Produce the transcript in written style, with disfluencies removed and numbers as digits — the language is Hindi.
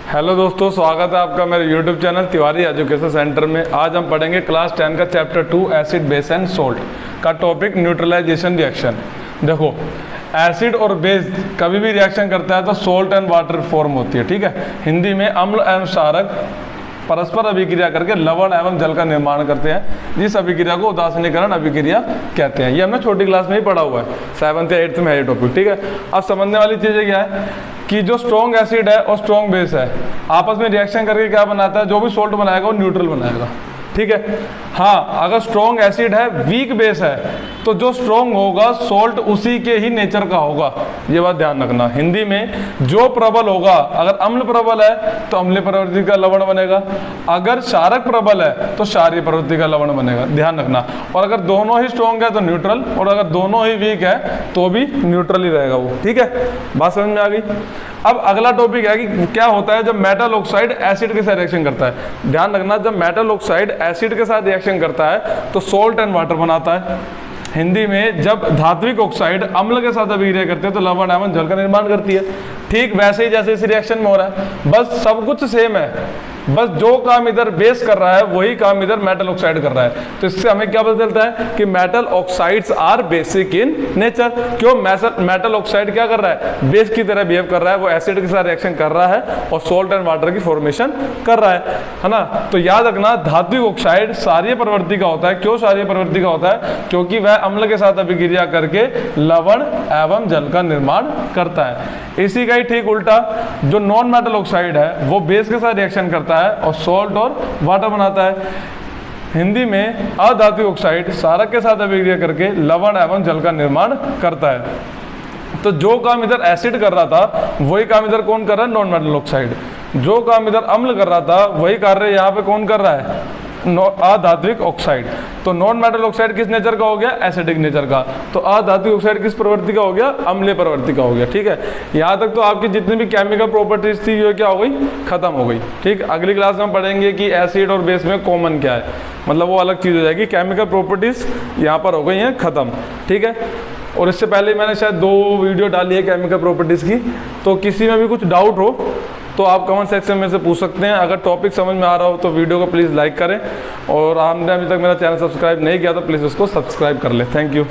हेलो दोस्तों, स्वागत है आपका मेरे YouTube channel Tiwari education centre में। आज हम पढ़ेंगे क्लास 10 का chapter 2 acid base and salt का टॉपिक न्यूट्रलाइजेशन रिएक्शन। देखो, एसिड और बेस कभी भी रिएक्शन करता है तो सोल्ट एंड वाटर फॉर्म होती है, ठीक है। हिंदी में अम्ल एवं क्षारक परस्पर अभिक्रिया करके लवण एवं जल का निर्माण करते हैं। जिस अभिक्रिया को उदासीनीकरण अभिक्रिया कहते हैं। ये हमने छोटी क्लास में ही पढ़ा हुआ है, 7th या 8th में है ये टॉपिक, ठीक है। अब समझने वाली चीज़ें क्या है कि जो स्ट्रॉन्ग एसिड है और स्ट्रॉन्ग बेस है आपस में रिएक्शन करके क्या बनाता है, जो भी सोल्ट बनाएगा वो न्यूट्रल बनाएगा, ठीक है। हाँ, अगर स्ट्रॉन्ग एसिड है वीक बेस है तो जो स्ट्रॉन्ग होगा सोल्ट उसी के ही नेचर का होगा, ये बात ध्यान रखना। हिंदी में जो प्रबल होगा, अगर अम्ल प्रबल है तो अम्लीय प्रवृत्ति का लवण बनेगा, अगर क्षारक प्रबल है तो क्षारीय प्रवृत्ति का लवण बनेगा, ध्यान रखना। और अगर दोनों ही स्ट्रॉन्ग है तो न्यूट्रल, और अगर दोनों ही वीक है तो भी न्यूट्रल ही रहेगा वो, ठीक है। बात समझ में आ गई। अब अगला टॉपिक है कि क्या होता है जब मेटल ऑक्साइड एसिड के साथ रिएक्शन करता है। ध्यान रखना, जब मेटल ऑक्साइड एसिड के साथ रिएक्शन करता है तो सोल्ट एंड वाटर बनाता है। हिंदी में जब धात्विक ऑक्साइड अम्ल के साथ अभिक्रिया करते हैं तो लवण एवं जल का निर्माण करती है। ठीक वैसे ही जैसे इस रिएक्शन में हो रहा है, बस सब कुछ सेम है। बस जो काम इधर बेस कर रहा है वही काम इधर मेटल ऑक्साइड कर रहा है। तो इससे हमें क्या पता चलता है कि metal oxides are basic in nature. क्यों? मेटल ऑक्साइड क्या कर रहा है, बेस की तरह बिहेव कर रहा है, वो एसिड के साथ रिएक्शन कर रहा है और सोल्ट एंड वाटर की फॉर्मेशन कर रहा है ना। तो याद रखना, धात्विक ऑक्साइड क्षारीय प्रवृत्ति का होता है। क्यों क्षारीय प्रवृत्ति का होता है? क्योंकि वह अम्ल के साथ अभिक्रिया करके लवण एवं जल का निर्माण करता है। इसी का ही ठीक उल्टा जो नॉन मेटल ऑक्साइड है वो बेस के साथ रिएक्शन करता है और सोल्ट और वाटर बनाता है। हिंदी में अधात्विक ऑक्साइड क्षारक के साथ अभिक्रिया करके लवण एवं जल का निर्माण करता है। तो जो काम इधर एसिड कर रहा था वही काम इधर कौन कर रहा है, नॉन मेटल ऑक्साइड। जो काम इधर अम्ल कर रहा था वही कार्य यहाँ पे कौन कर रहा है, अधात्विक ऑक्साइड। तो नॉन मेटल ऑक्साइड किस नेचर का हो गया, एसिडिक नेचर का। तो अधात्विक ऑक्साइड किस प्रवृत्ति का हो गया, अम्लीय प्रवृत्ति का हो गया, ठीक है। यहाँ तक तो आपकी जितनी भी केमिकल प्रॉपर्टीज थी वो क्या हो गई, खत्म हो गई, ठीक। अगली क्लास में पढ़ेंगे कि एसिड और बेस में कॉमन क्या है, मतलब वो अलग चीज हो जाएगी। केमिकल प्रॉपर्टीज यहाँ पर हो गई हैं खत्म, ठीक है। और इससे पहले मैंने शायद 2 वीडियो डाली है केमिकल प्रॉपर्टीज की। तो किसी में भी कुछ डाउट हो तो आप कमेंट सेक्शन में से पूछ सकते हैं। अगर टॉपिक समझ में आ रहा हो तो वीडियो को प्लीज़ लाइक करें, और आपने अभी तक मेरा चैनल सब्सक्राइब नहीं किया तो प्लीज़ उसको सब्सक्राइब कर लें। Thank you.